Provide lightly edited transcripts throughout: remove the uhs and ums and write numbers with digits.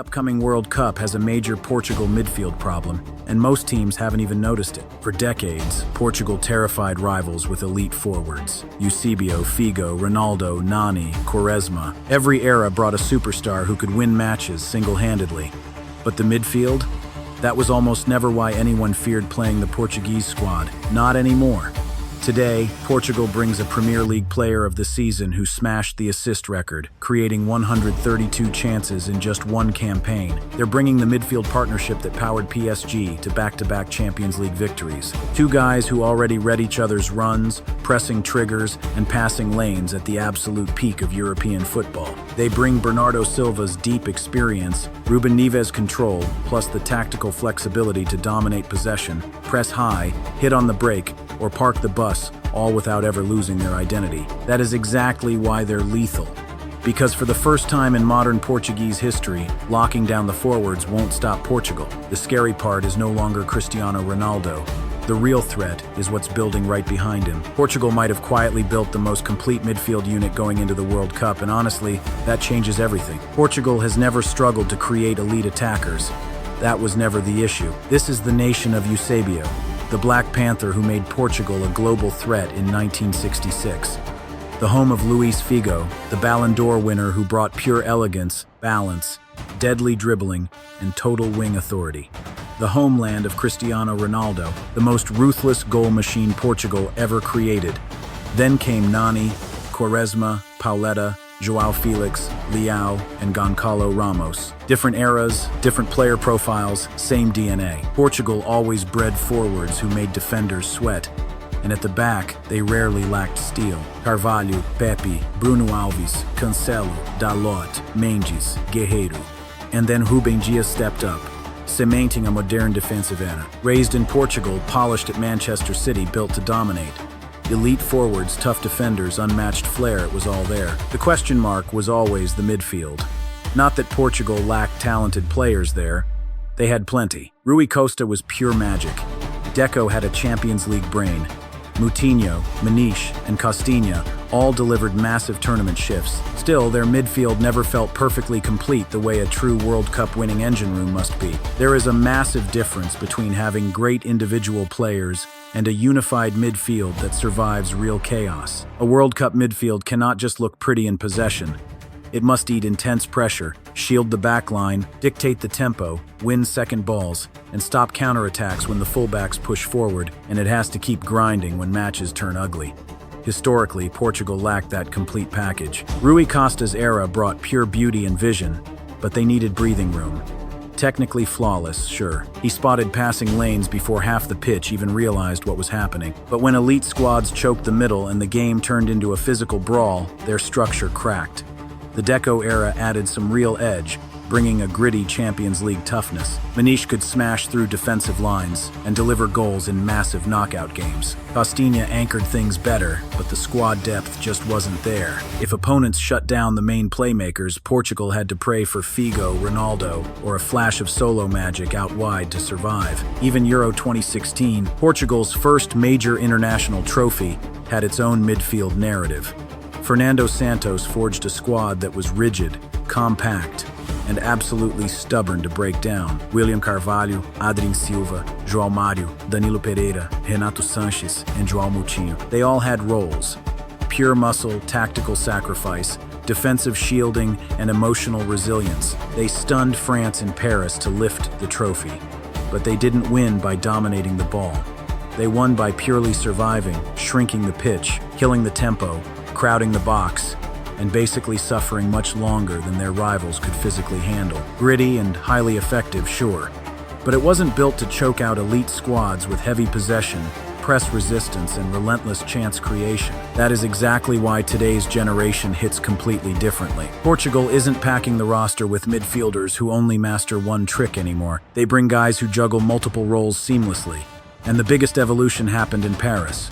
upcoming World Cup has a major Portugal midfield problem, and most teams haven't even noticed it. For decades, Portugal terrified rivals with elite forwards. Eusébio, Figo, Ronaldo, Nani, Quaresma. Every era brought a superstar who could win matches single-handedly. But the midfield? That was almost never why anyone feared playing the Portuguese squad. Not anymore. Today, Portugal brings a Premier League player of the season who smashed the assist record, creating 132 chances in just one campaign. They're bringing the midfield partnership that powered PSG to back-to-back Champions League victories. Two guys who already read each other's runs, pressing triggers, and passing lanes at the absolute peak of European football. They bring Bernardo Silva's deep experience, Rúben Neves' control, plus the tactical flexibility to dominate possession, press high, hit on the break, or park the bus, all without ever losing their identity. That is exactly why they're lethal. Because for the first time in modern Portuguese history, locking down the forwards won't stop Portugal. The scary part is no longer Cristiano Ronaldo. The real threat is what's building right behind him. Portugal might have quietly built the most complete midfield unit going into the World Cup, and honestly, that changes everything. Portugal has never struggled to create elite attackers. That was never the issue. This is the nation of Eusébio, the Black Panther who made Portugal a global threat in 1966. The home of Luís Figo, the Ballon d'Or winner who brought pure elegance, balance, deadly dribbling, and total wing authority. The homeland of Cristiano Ronaldo, the most ruthless goal machine Portugal ever created. Then came Nani, Quaresma, Pauleta, João Felix, Leão, and Goncalo Ramos. Different eras, different player profiles, same DNA. Portugal always bred forwards who made defenders sweat, and at the back, they rarely lacked steel. Carvalho, Pepe, Bruno Alves, Cancelo, Dalot, Mendes, Guerreiro. And then Rúben Neves stepped up, cementing a modern defensive era. Raised in Portugal, polished at Manchester City, built to dominate. Elite forwards, tough defenders, unmatched flair, it was all there. The question mark was always the midfield. Not that Portugal lacked talented players there. They had plenty. Rui Costa was pure magic. Deco had a Champions League brain. Moutinho, Maniche, and Costinha all delivered massive tournament shifts. Still, their midfield never felt perfectly complete the way a true World Cup winning engine room must be. There is a massive difference between having great individual players and a unified midfield that survives real chaos. A World Cup midfield cannot just look pretty in possession. It must eat intense pressure, shield the backline, dictate the tempo, win second balls, and stop counterattacks when the fullbacks push forward, and it has to keep grinding when matches turn ugly. Historically, Portugal lacked that complete package. Rui Costa's era brought pure beauty and vision, but they needed breathing room. Technically flawless, sure. He spotted passing lanes before half the pitch even realized what was happening. But when elite squads choked the middle and the game turned into a physical brawl, their structure cracked. The Deco era added some real edge, bringing a gritty Champions League toughness. Maniche could smash through defensive lines and deliver goals in massive knockout games. Costinha anchored things better, but the squad depth just wasn't there. If opponents shut down the main playmakers, Portugal had to pray for Figo, Ronaldo, or a flash of solo magic out wide to survive. Even Euro 2016, Portugal's first major international trophy, had its own midfield narrative. Fernando Santos forged a squad that was rigid, compact, and absolutely stubborn to break down. William Carvalho, Adrien Silva, João Mário, Danilo Pereira, Renato Sanches, and João Moutinho. They all had roles: pure muscle, tactical sacrifice, defensive shielding, and emotional resilience. They stunned France and Paris to lift the trophy. But they didn't win by dominating the ball. They won by purely surviving, shrinking the pitch, killing the tempo, crowding the box, and basically suffering much longer than their rivals could physically handle. Gritty and highly effective, sure, but it wasn't built to choke out elite squads with heavy possession, press resistance, and relentless chance creation. That is exactly why today's generation hits completely differently. Portugal isn't packing the roster with midfielders who only master one trick anymore. They bring guys who juggle multiple roles seamlessly. And the biggest evolution happened in Paris.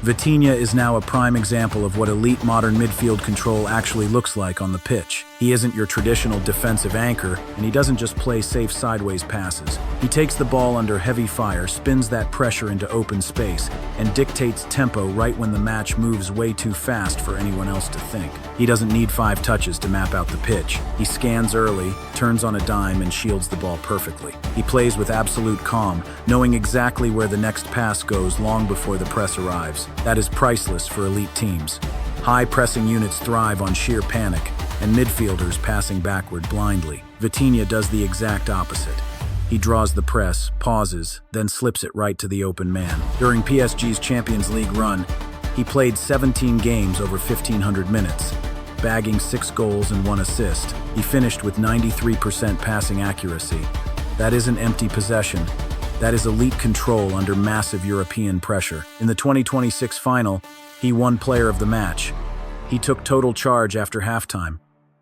Vitinha is now a prime example of what elite modern midfield control actually looks like on the pitch. He isn't your traditional defensive anchor, and he doesn't just play safe sideways passes. He takes the ball under heavy fire, spins that pressure into open space, and dictates tempo right when the match moves way too fast for anyone else to think. He doesn't need 5 touches to map out the pitch. He scans early, turns on a dime, and shields the ball perfectly. He plays with absolute calm, knowing exactly where the next pass goes long before the press arrives. That is priceless for elite teams. High-pressing units thrive on sheer panic, and midfielders passing backward blindly. Vitinha does the exact opposite. He draws the press, pauses, then slips it right to the open man. During PSG's Champions League run, he played 17 games over 1,500 minutes, bagging 6 goals and 1 assist. He finished with 93% passing accuracy. That isn't empty possession. That is elite control under massive European pressure. In the 2026 final, he won Player of the Match. He took total charge after halftime,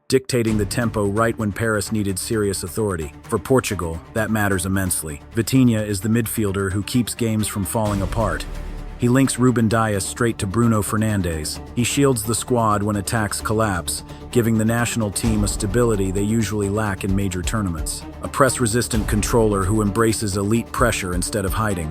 dictating the tempo right when Paris needed serious authority. For Portugal, that matters immensely. Vitinha is the midfielder who keeps games from falling apart. He links Rúben Neves straight to Bruno Fernandes. He shields the squad when attacks collapse, giving the national team a stability they usually lack in major tournaments. A press-resistant controller who embraces elite pressure instead of hiding.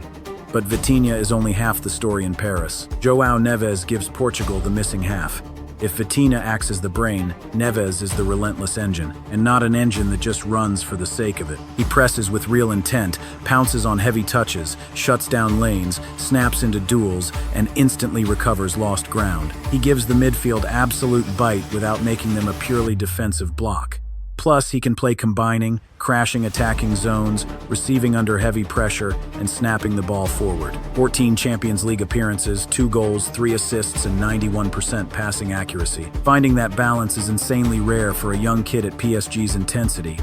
But Vitinha is only half the story in Paris. João Neves gives Portugal the missing half. If Vitinha acts as the brain, Neves is the relentless engine, and not an engine that just runs for the sake of it. He presses with real intent, pounces on heavy touches, shuts down lanes, snaps into duels, and instantly recovers lost ground. He gives the midfield absolute bite without making them a purely defensive block. Plus, he can play combining, crashing attacking zones, receiving under heavy pressure, and snapping the ball forward. 14 Champions League appearances, 2 goals, 3 assists, and 91% passing accuracy. Finding that balance is insanely rare for a young kid at PSG's intensity.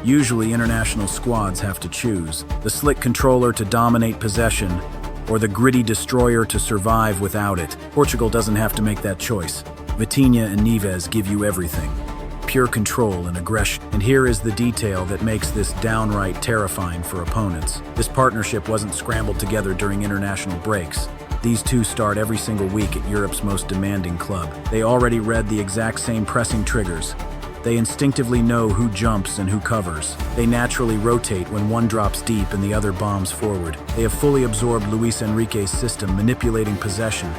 Usually, international squads have to choose: the slick controller to dominate possession, or the gritty destroyer to survive without it. Portugal doesn't have to make that choice. Vitinha and Neves give you everything. Pure control and aggression. And here is the detail that makes this downright terrifying for opponents. This partnership wasn't scrambled together during international breaks. These two start every single week at Europe's most demanding club. They already read the exact same pressing triggers. They instinctively know who jumps and who covers. They naturally rotate when one drops deep and the other bombs forward. They have fully absorbed Luis Enrique's system, manipulating possession,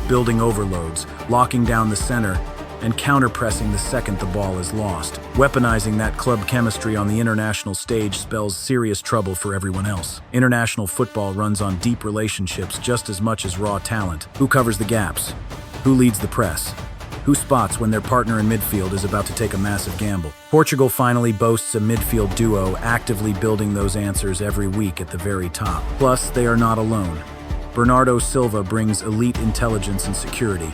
building overloads, locking down the center, and counter-pressing the second the ball is lost. Weaponizing that club chemistry on the international stage spells serious trouble for everyone else. International football runs on deep relationships just as much as raw talent. Who covers the gaps? Who leads the press? Who spots when their partner in midfield is about to take a massive gamble? Portugal finally boasts a midfield duo actively building those answers every week at the very top. Plus, they are not alone. Bernardo Silva brings elite intelligence and security.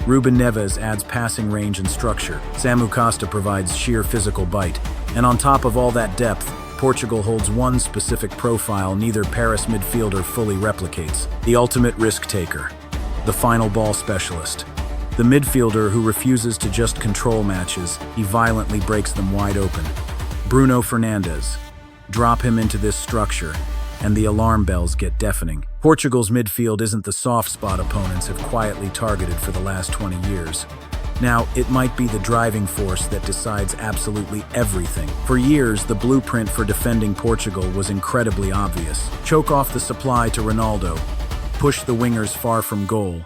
Rúben Neves adds passing range and structure. Samu Costa provides sheer physical bite. And on top of all that depth, Portugal holds one specific profile neither Paris midfielder fully replicates: the ultimate risk-taker, the final ball specialist. The midfielder who refuses to just control matches, he violently breaks them wide open. Bruno Fernandes. Drop him into this structure, and the alarm bells get deafening. Portugal's midfield isn't the soft spot opponents have quietly targeted for the last 20 years. Now, it might be the driving force that decides absolutely everything. For years, the blueprint for defending Portugal was incredibly obvious. Choke off the supply to Ronaldo, push the wingers far from goal,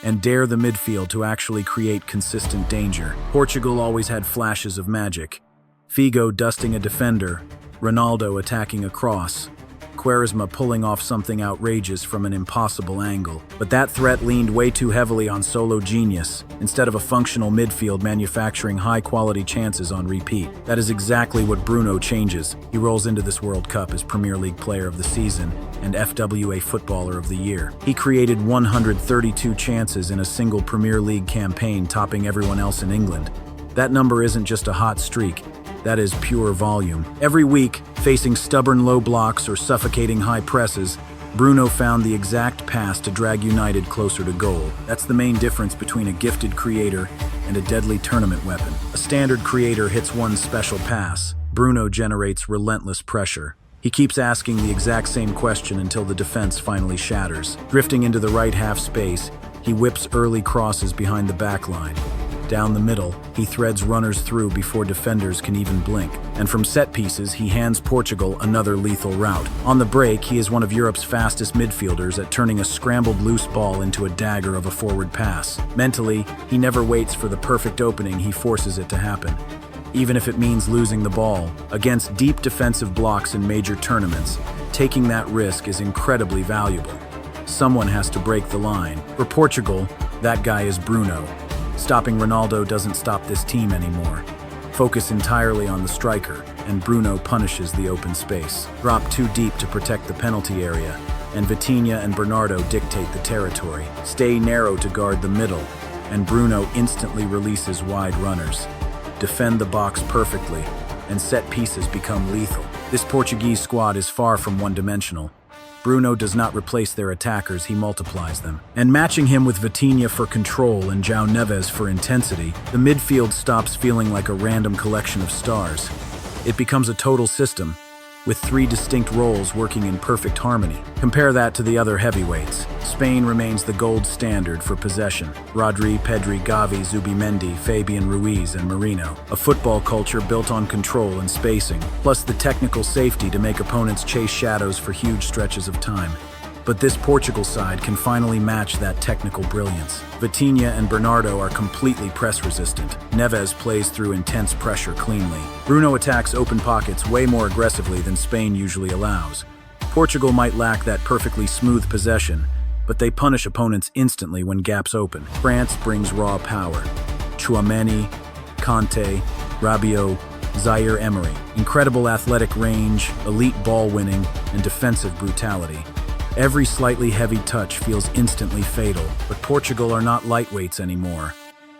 and dare the midfield to actually create consistent danger. Portugal always had flashes of magic. Figo dusting a defender, Ronaldo attacking a cross, Quaresma pulling off something outrageous from an impossible angle. But that threat leaned way too heavily on solo genius, instead of a functional midfield manufacturing high-quality chances on repeat. That is exactly what Bruno changes. He rolls into this World Cup as Premier League Player of the Season and FWA Footballer of the Year. He created 132 chances in a single Premier League campaign, topping everyone else in England. That number isn't just a hot streak. That is pure volume. Every week, facing stubborn low blocks or suffocating high presses, Bruno found the exact pass to drag United closer to goal. That's the main difference between a gifted creator and a deadly tournament weapon. A standard creator hits one special pass. Bruno generates relentless pressure. He keeps asking the exact same question until the defense finally shatters. Drifting into the right half space, He whips early crosses behind the back line. Down the middle, he threads runners through before defenders can even blink. And from set pieces, he hands Portugal another lethal rout. On the break, he is one of Europe's fastest midfielders at turning a scrambled loose ball into a dagger of a forward pass. Mentally, he never waits for the perfect opening, he forces it to happen. Even if it means losing the ball. Against deep defensive blocks in major tournaments, taking that risk is incredibly valuable. Someone has to break the line. For Portugal, that guy is Bruno. Stopping Ronaldo doesn't stop this team anymore. Focus entirely on the striker, and Bruno punishes the open space. Drop too deep to protect the penalty area, and Vitinha and Bernardo dictate the territory. Stay narrow to guard the middle, and Bruno instantly releases wide runners. Defend the box perfectly, and set pieces become lethal. This Portuguese squad is far from one-dimensional. Bruno does not replace their attackers, he multiplies them. And matching him with Vitinha for control and João Neves for intensity, the midfield stops feeling like a random collection of stars. It becomes a total system, with three distinct roles working in perfect harmony. Compare that to the other heavyweights. Spain remains the gold standard for possession. Rodri, Pedri, Gavi, Zubimendi, Fabian Ruiz, and Marino. A football culture built on control and spacing, plus the technical safety to make opponents chase shadows for huge stretches of time. But this Portugal side can finally match that technical brilliance. Vitinha and Bernardo are completely press-resistant. Neves plays through intense pressure cleanly. Bruno attacks open pockets way more aggressively than Spain usually allows. Portugal might lack that perfectly smooth possession, but they punish opponents instantly when gaps open. France brings raw power. Tchouaméni, Kanté, Rabiot, Zaire Emery. Incredible athletic range, elite ball winning, and defensive brutality. Every slightly heavy touch feels instantly fatal, but Portugal are not lightweights anymore.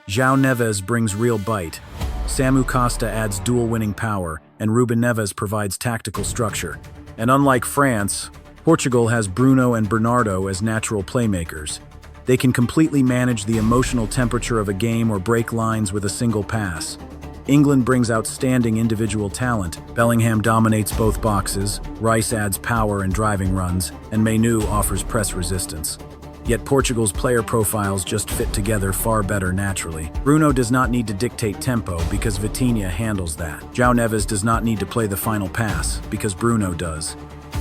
João Neves brings real bite. Samu Costa adds duel-winning power, and Rúben Neves provides tactical structure. And unlike France, Portugal has Bruno and Bernardo as natural playmakers. They can completely manage the emotional temperature of a game or break lines with a single pass. England brings outstanding individual talent. Bellingham dominates both boxes, Rice adds power and driving runs, and Menu offers press resistance. Yet Portugal's player profiles just fit together far better naturally. Bruno does not need to dictate tempo because Vitinha handles that. João Neves does not need to play the final pass because Bruno does.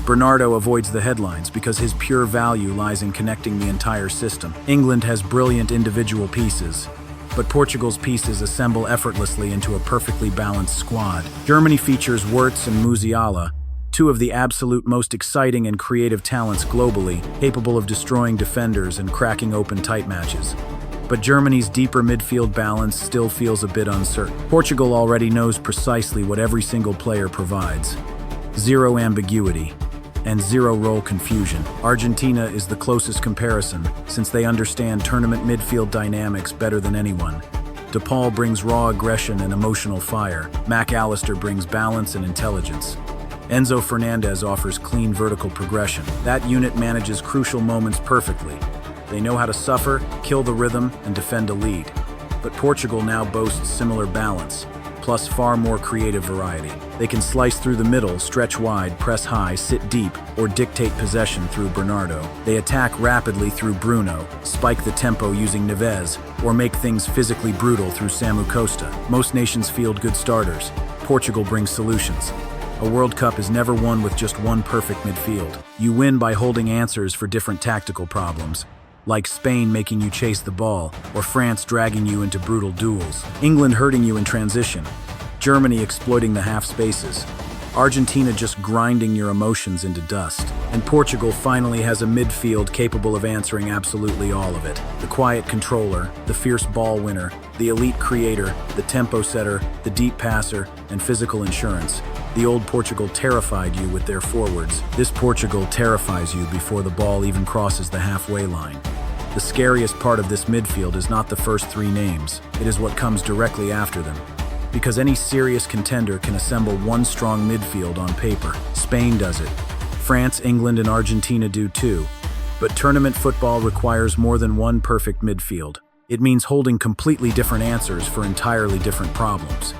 Bernardo avoids the headlines because his pure value lies in connecting the entire system. England has brilliant individual pieces, but Portugal's pieces assemble effortlessly into a perfectly balanced squad. Germany features Wirtz and Musiala, two of the absolute most exciting and creative talents globally, capable of destroying defenders and cracking open tight matches. But Germany's deeper midfield balance still feels a bit uncertain. Portugal already knows precisely what every single player provides. Zero ambiguity and zero role confusion. Argentina is the closest comparison, since they understand tournament midfield dynamics better than anyone. De Paul brings raw aggression and emotional fire. Mac Allister brings balance and intelligence. Enzo Fernandez offers clean vertical progression. That unit manages crucial moments perfectly. They know how to suffer, kill the rhythm, and defend a lead. But Portugal now boasts similar balance, plus far more creative variety. They can slice through the middle, stretch wide, press high, sit deep, or dictate possession through Bernardo. They attack rapidly through Bruno, spike the tempo using Neves, or make things physically brutal through Samu Costa. Most nations field good starters. Portugal brings solutions. A World Cup is never won with just one perfect midfield. You win by holding answers for different tactical problems, like Spain making you chase the ball, or France dragging you into brutal duels. England hurting you in transition, Germany exploiting the half spaces, Argentina just grinding your emotions into dust. And Portugal finally has a midfield capable of answering absolutely all of it. The quiet controller, the fierce ball winner, the elite creator, the tempo setter, the deep passer, and physical insurance. The old Portugal terrified you with their forwards. This Portugal terrifies you before the ball even crosses the halfway line. The scariest part of this midfield is not the first three names, it is what comes directly after them. Because any serious contender can assemble one strong midfield on paper. Spain does it. France, England, and Argentina do too. But tournament football requires more than one perfect midfield. It means holding completely different answers for entirely different problems.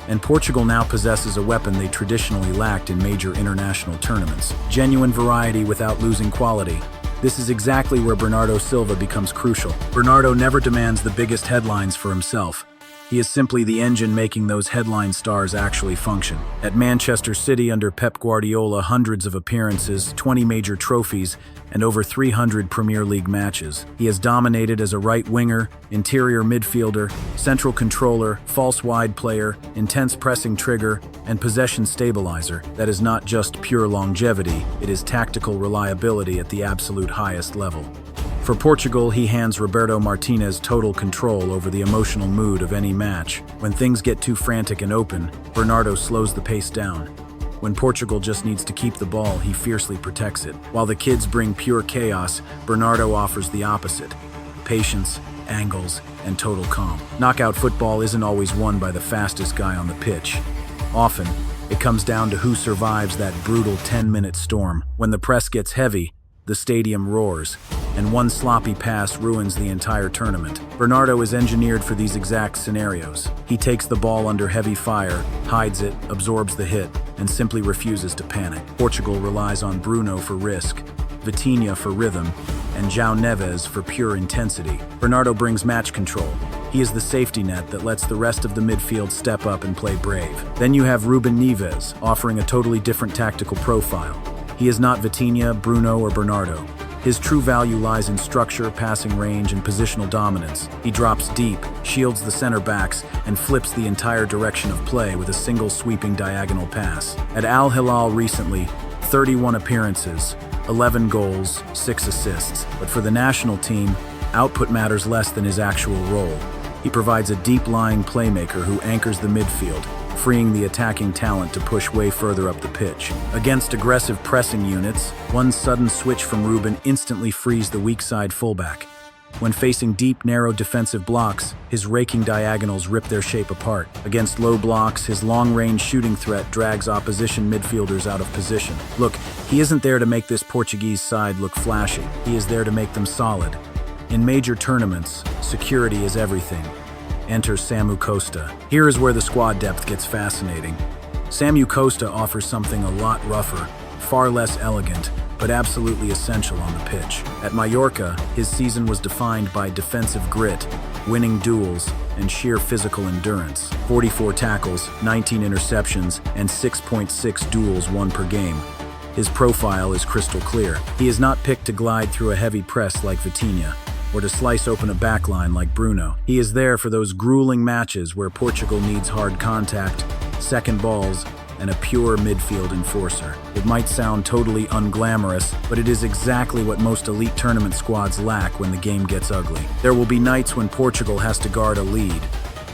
And Portugal now possesses a weapon they traditionally lacked in major international tournaments. Genuine variety without losing quality. This is exactly where Bernardo Silva becomes crucial. Bernardo never demands the biggest headlines for himself. He is simply the engine making those headline stars actually function. At Manchester City under Pep Guardiola, hundreds of appearances, 20 major trophies, and over 300 Premier League matches. He has dominated as a right winger, interior midfielder, central controller, false wide player, intense pressing trigger, and possession stabilizer. That is not just pure longevity, it is tactical reliability at the absolute highest level. For Portugal, he hands Roberto Martinez total control over the emotional mood of any match. When things get too frantic and open, Bernardo slows the pace down. When Portugal just needs to keep the ball, he fiercely protects it. While the kids bring pure chaos, Bernardo offers the opposite: patience, angles, and total calm. Knockout football isn't always won by the fastest guy on the pitch. Often, it comes down to who survives that brutal 10-minute storm. When the press gets heavy, the stadium roars, and one sloppy pass ruins the entire tournament. Bernardo is engineered for these exact scenarios. He takes the ball under heavy fire, hides it, absorbs the hit, and simply refuses to panic. Portugal relies on Bruno for risk, Vitinha for rhythm, and João Neves for pure intensity. Bernardo brings match control. He is the safety net that lets the rest of the midfield step up and play brave. Then you have Rúben Neves, offering a totally different tactical profile. He is not Vitinha, Bruno, or Bernardo. His true value lies in structure, passing range, and positional dominance. He drops deep, shields the center backs, and flips the entire direction of play with a single sweeping diagonal pass. At Al Hilal recently, 31 appearances, 11 goals, 6 assists. But for the national team, output matters less than his actual role. He provides a deep-lying playmaker who anchors the midfield, freeing the attacking talent to push way further up the pitch. Against aggressive pressing units, one sudden switch from Rúben instantly frees the weak side fullback. When facing deep, narrow defensive blocks, his raking diagonals rip their shape apart. Against low blocks, his long-range shooting threat drags opposition midfielders out of position. Look, he isn't there to make this Portuguese side look flashy. He is there to make them solid. In major tournaments, security is everything. Enter Samu Costa. Here is where the squad depth gets fascinating. Samu Costa offers something a lot rougher, far less elegant, but absolutely essential on the pitch. At Mallorca, his season was defined by defensive grit, winning duels, and sheer physical endurance. 44 tackles, 19 interceptions, and 6.6 duels won per game. His profile is crystal clear. He is not picked to glide through a heavy press like Vitinha, or to slice open a backline like Bruno. He is there for those grueling matches where Portugal needs hard contact, second balls, and a pure midfield enforcer. It might sound totally unglamorous, but it is exactly what most elite tournament squads lack when the game gets ugly. There will be nights when Portugal has to guard a lead,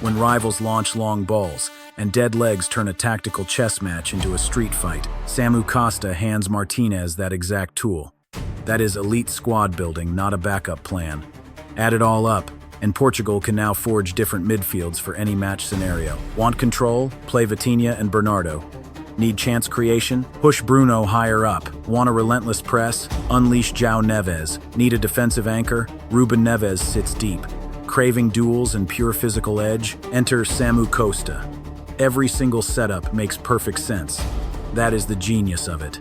when rivals launch long balls, and dead legs turn a tactical chess match into a street fight. Samu Costa hands Martinez that exact tool. That is elite squad building, not a backup plan. Add it all up, and Portugal can now forge different midfields for any match scenario. Want control? Play Vitinha and Bernardo. Need chance creation? Push Bruno higher up. Want a relentless press? Unleash João Neves. Need a defensive anchor? Rúben Neves sits deep. Craving duels and pure physical edge? Enter Samu Costa. Every single setup makes perfect sense. That is the genius of it.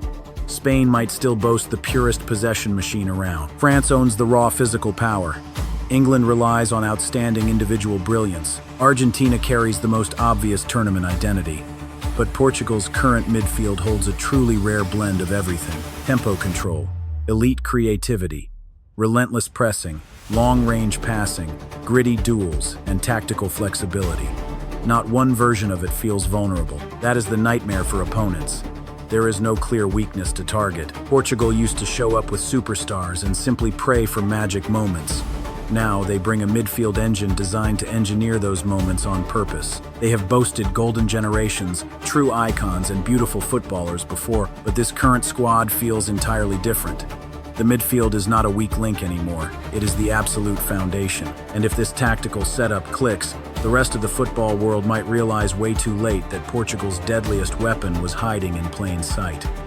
Spain might still boast the purest possession machine around. France owns the raw physical power. England relies on outstanding individual brilliance. Argentina carries the most obvious tournament identity. But Portugal's current midfield holds a truly rare blend of everything. Tempo control, elite creativity, relentless pressing, long-range passing, gritty duels, and tactical flexibility. Not one version of it feels vulnerable. That is the nightmare for opponents. There is no clear weakness to target. Portugal used to show up with superstars and simply pray for magic moments. Now they bring a midfield engine designed to engineer those moments on purpose. They have boasted golden generations, true icons, and beautiful footballers before, but this current squad feels entirely different. The midfield is not a weak link anymore. It is the absolute foundation. And if this tactical setup clicks, the rest of the football world might realize way too late that Portugal's deadliest weapon was hiding in plain sight.